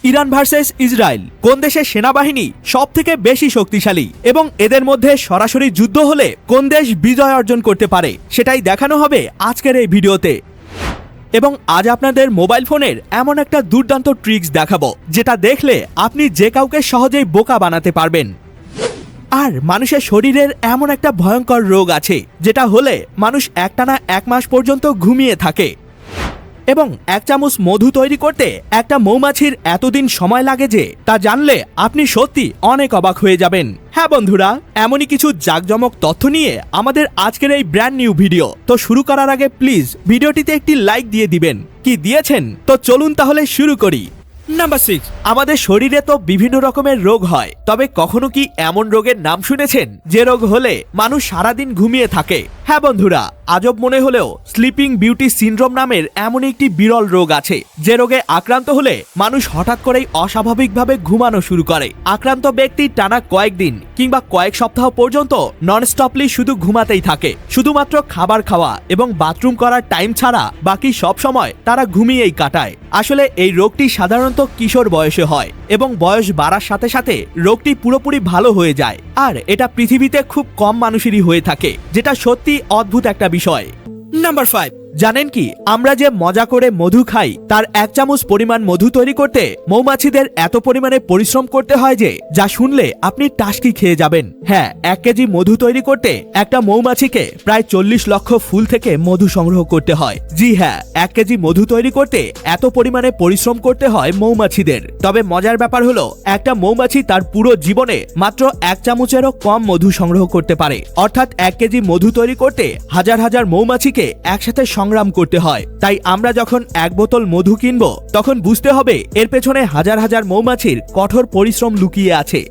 Iran versus Israel, কোন দেশের সেনাবাহিনী সবথেকে বেশি শক্তিশালী এবং এদের মধ্যে সরাসরি যুদ্ধ হলে কোন দেশ বিজয় অর্জন করতে পারে সেটাই দেখানো হবে আজকের এই ভিডিওতে। এবং আজ আপনাদের মোবাইল ফোনের এমন একটা দুর্দান্ত ট্রিক্স দেখাবো যেটা দেখলে আপনি যে কাউকে সহজেই বোকা বানাতে পারবেন। আর মানুষের শরীরের এমন একটা ভয়ঙ্কর রোগ আছে যেটা হলে মানুষ একটানা 1 মাস পর্যন্ত ঘুমিয়ে থাকে। এবং 1 চামচ মধু তৈরি করতে একটা মৌমাছির এতদিন সময় লাগে যে তা জানলে আপনি সত্যি অনেক অবাক হয়ে যাবেন। হ্যাঁ বন্ধুরা, এমনই কিছু জাঁকজমক তথ্য নিয়ে আমাদের আজকের এই ব্র্যান্ড নিউ ভিডিও। তো শুরু করার আগে প্লিজ ভিডিওটিতে একটি লাইক দিয়ে দিবেন। কি দিয়েছেন? তো চলুন তাহলে শুরু করি। নাম্বার 6, আমাদের শরীরে তো বিভিন্ন রকমের রোগ হয়, তবে কখনো কি এমন রোগের নাম শুনেছেন যে রোগ হলে মানুষ সারাদিন ঘুমিয়ে থাকে? হ্যাঁ বন্ধুরা, আজব মনে হলেও স্লিপিং বিউটি সিনড্রোম নামের এমন একটি বিরল রোগ আছে যে রোগে আক্রান্ত হলে মানুষ হঠাৎ করেই অস্বাভাবিকভাবে ঘুমানো শুরু করে। আক্রান্ত ব্যক্তি টানা কয়েকদিন কিংবা কয়েক সপ্তাহ পর্যন্ত ননস্টপলি শুধু ঘুমাতেই থাকে। শুধুমাত্র খাবার খাওয়া এবং বাথরুম করার টাইম ছাড়া বাকি সব সময় তারা ঘুমিয়েই কাটায়। আসলে এই রোগটি সাধারণত কিশোর বয়সে হয় এবং বয়স বাড়ার সাথে সাথে রোগটি পুরোপুরি ভালো হয়ে যায়। আর এটা পৃথিবীতে খুব কম মানুষেরই হয়ে থাকে, যেটা সত্যি অদ্ভুত একটা বিষয়। নাম্বার 5, জানেন কি আমরা যে মজা করে মধু খাই তার 1 চামচ পরিমাণ মধু তৈরি করতে মৌমাছিদের এত পরিমাণে পরিশ্রম করতে হয় যে যা শুনলে আপনি টাসকি খেয়ে যাবেন। হ্যাঁ, 1 কেজি মধু তৈরি করতে একটা মৌমাছিকে প্রায় 40 লক্ষ ফুল থেকে মধু সংগ্রহ করতে হয়। জি হ্যাঁ, 1 কেজি মধু তৈরি করতে এত পরিমাণে পরিশ্রম করতে হয় মৌমাছিদের। তবে মজার ব্যাপার হলো একটা মৌমাছি তার পুরো জীবনে মাত্র 1 চামচেরও কম মধু সংগ্রহ করতে পারে। অর্থাৎ 1 কেজি মধু তৈরি করতে হাজার হাজার মৌমাছিকে একসাথে সংগ্রাম করতে হয়। তাই আমরা যখন 1 বোতল মধু কিনবো তখন বুঝতে হবে এর পেছনে হাজার হাজার মৌমাছির কঠোর পরিশ্রম লুকিয়ে আছে।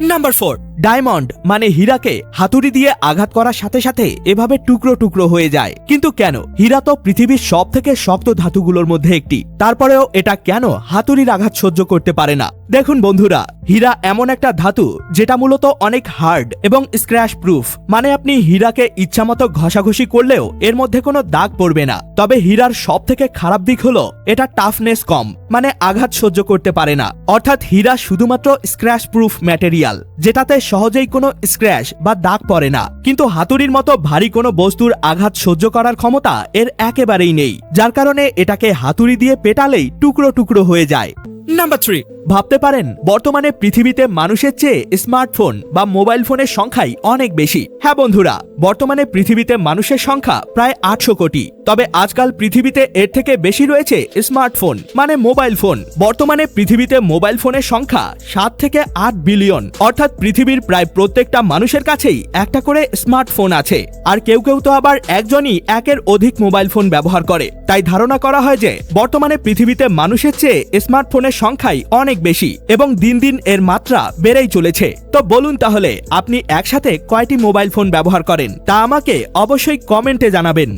নাম্বার 4, ডায়মন্ড মানে হীরাকে হাতুড়ি দিয়ে আঘাত করার সাথে সাথে এভাবে টুকরো টুকরো হয়ে যায়। কিন্তু কেন? হীরা তো পৃথিবীর সব থেকে শক্ত ধাতুগুলোর মধ্যে একটি, তারপরেও এটা কেন হাতুড়ির আঘাত সহ্য করতে পারে না? দেখুন বন্ধুরা, হীরা এমন একটা ধাতু যেটা মূলত অনেক হার্ড এবং স্ক্র্যাচ প্রুফ। মানে আপনি হীরাকে ইচ্ছামতো ঘষাঘষি করলেও এর মধ্যে কোনো দাগ পড়বে না। তবে হীরার সব থেকে খারাপ দিক হলো এটা টাফনেস কম, মানে আঘাত সহ্য করতে পারে না। অর্থাৎ হীরা শুধুমাত্র স্ক্র্যাচ প্রুফ ম্যাটেরিয়াল, যেটাতে সহজেই কোনো স্ক্র্যাচ বা দাগ পড়ে না। কিন্তু হাতুড়ির মতো ভারী কোনো বস্তুর আঘাত সহ্য করার ক্ষমতা এর একেবারেই নেই, যার কারণে এটাকে হাতুড়ি দিয়ে পেটালেই টুকরো টুকরো হয়ে যায়। নাম্বার 3, ভাবতে পারেন বর্তমানে পৃথিবীতে মানুষের চেয়ে স্মার্টফোন বা মোবাইল ফোনের সংখ্যাই অনেক বেশি। হ্যাঁ বন্ধুরা, বর্তমানে পৃথিবীতে মানুষের সংখ্যা প্রায় 800 কোটি। তবে আজকাল পৃথিবীতে এর থেকে বেশি রয়েছে স্মার্টফোন মানে মোবাইল ফোন। বর্তমানে পৃথিবীতে মোবাইল ফোনের সংখ্যা 7 থেকে 8 বিলিয়ন। অর্থাৎ পৃথিবীর প্রায় প্রত্যেকটা মানুষের কাছেই একটা করে স্মার্টফোন আছে। আর কেউ কেউ তো আবার একজনই একের অধিক মোবাইল ফোন ব্যবহার করে। তাই ধারণা করা হয় যে বর্তমানে পৃথিবীতে মানুষের চেয়ে স্মার্টফোনের সংখ্যাই অনেক বেশি এবং দিন দিন এর মাত্রা বেড়েই চলেছে। তো বলুন তাহলে আপনি একসাথে কয়টি মোবাইল ফোন ব্যবহার করেন তা আমাকে অবশ্যই কমেন্টে জানাবেন।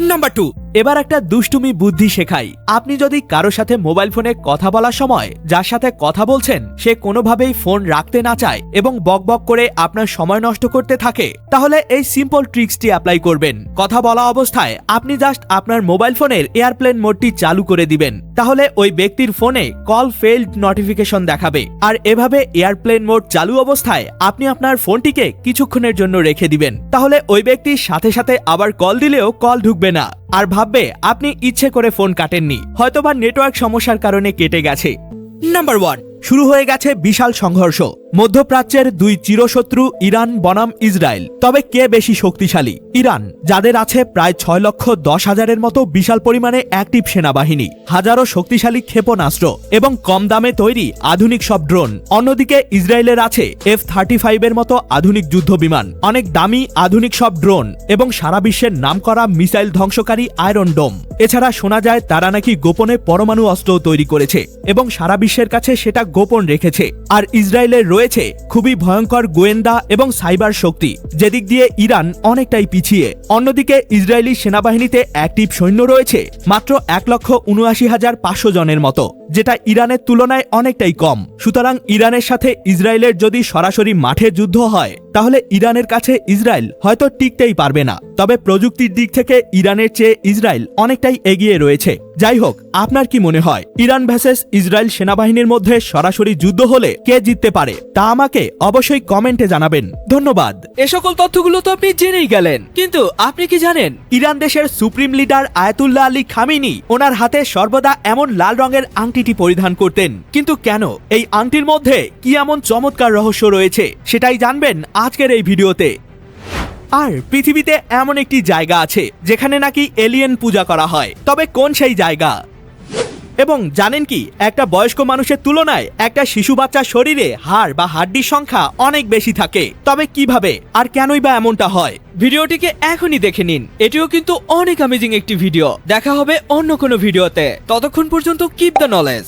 নাম্বার 2, এবার একটা দুষ্টুমি বুদ্ধি শেখাই। আপনি যদি কারো সাথে মোবাইল ফোনে কথা বলার সময় যার সাথে কথা বলছেন সে কোনোভাবেই ফোন রাখতে না চায় এবং বকবক করে আপনার সময় নষ্ট করতে থাকে, তাহলে এই সিম্পল ট্রিক্সটি অ্যাপ্লাই করবেন। কথা বলা অবস্থায় আপনি জাস্ট আপনার মোবাইল ফোনের এয়ারপ্লেন মোডটি চালু করে দিবেন। তাহলে ওই ব্যক্তির ফোনে কল ফেইল্ড নোটিফিকেশন দেখাবে। আর এভাবে এয়ারপ্লেন মোড চালু অবস্থায় আপনি আপনার ফোনটিকে কিছুক্ষণের জন্য রেখে দিবেন। তাহলে ওই ব্যক্তির সাথে সাথে আবার কল দিলেও কল ঢুকবে না আর ভাববে আপনি ইচ্ছে করে ফোন কাটেননি, হয়তোবা নেটওয়ার্ক সমস্যার কারণে কেটে গেছে। নাম্বার 1, শুরু হয়ে গেছে বিশাল সংঘর্ষ। মধ্যপ্রাচ্যের 2 চিরশত্রু ইরান বনাম ইসরায়েল। তবে কে বেশি শক্তিশালী? ইরান, যাদের আছে প্রায় 6,10,000-এর মতো বিশাল পরিমাণে অ্যাক্টিভ সেনাবাহিনী, হাজারো শক্তিশালী ক্ষেপণাস্ত্র এবং কম দামে তৈরি আধুনিক সব ড্রোন। অন্যদিকে ইসরায়েলের আছে F-35-এর মতো আধুনিক যুদ্ধ বিমান, অনেক দামি আধুনিক সব ড্রোন এবং সারা বিশ্বের নামকরা মিসাইল ধ্বংসকারী আয়রন ডোম। এছাড়া শোনা যায় তারা নাকি গোপনে পরমাণু অস্ত্র তৈরি করেছে এবং সারা বিশ্বের কাছে সেটা গোপন রেখেছে। আর ইসরায়েলের রয়েছে খুবই ভয়ঙ্কর গোয়েন্দা এবং সাইবার শক্তি, যেদিক দিয়ে ইরান অনেকটাই পিছিয়ে। অন্যদিকে ইসরায়েলি সেনাবাহিনীতে অ্যাক্টিভ সৈন্য রয়েছে মাত্র 1,79,500 জনের মতো, যেটা ইরানের তুলনায় অনেকটাই কম। সুতরাং ইরানের সাথে ইসরায়েলের যদি সরাসরি মাঠে যুদ্ধ হয় তাহলে ইরানের কাছে ইসরায়েল হয়তো টিকতেই পারবে না। তবে প্রযুক্তির দিক থেকে ইরানের চেয়ে ইসরায়েল অনেকটাই এগিয়ে রয়েছে। যাই হোক, আপনার কি মনে হয় ইরান ভার্সেস ইসরায়েল সেনাবাহিনীর মধ্যে সরাসরি যুদ্ধ হলে কে জিততে পারে তা আমাকে অবশ্যই কমেন্টে জানাবেন। ধন্যবাদ। এ সকল তথ্যগুলো তো আপনি জেনেই গেলেন, কিন্তু আপনি কি জানেন ইরান দেশের supreme leader Ayatollah Ali Khamenei ওনার হাতে সর্বদা এমন লাল রঙের আংটিটি পরিধান করতেন, কিন্তু কেন? এই আংটির মধ্যে কি এমন চমৎকার রহস্য রয়েছে সেটাই জানবেন আজকের এই ভিডিওতে। আর পৃথিবীতে এমন একটি জায়গা আছে যেখানে নাকি এলিয়েন পূজা করা হয়, তবে কোন সেই জায়গা? এবং জানেন কি, একটা বয়স্ক মানুষের তুলনায় একটা শিশু বাচ্চার শরীরে হাড় বা হাড্ডির সংখ্যা অনেক বেশি থাকে, তবে কিভাবে আর কেনই বা এমনটা হয়? ভিডিওটিকে এখনই দেখে নিন। এটিও কিন্তু অনেক অ্যামেজিং একটি ভিডিও। দেখা হবে অন্য কোনো ভিডিওতে। ততক্ষণ পর্যন্ত কিপ দ্য নলেজ।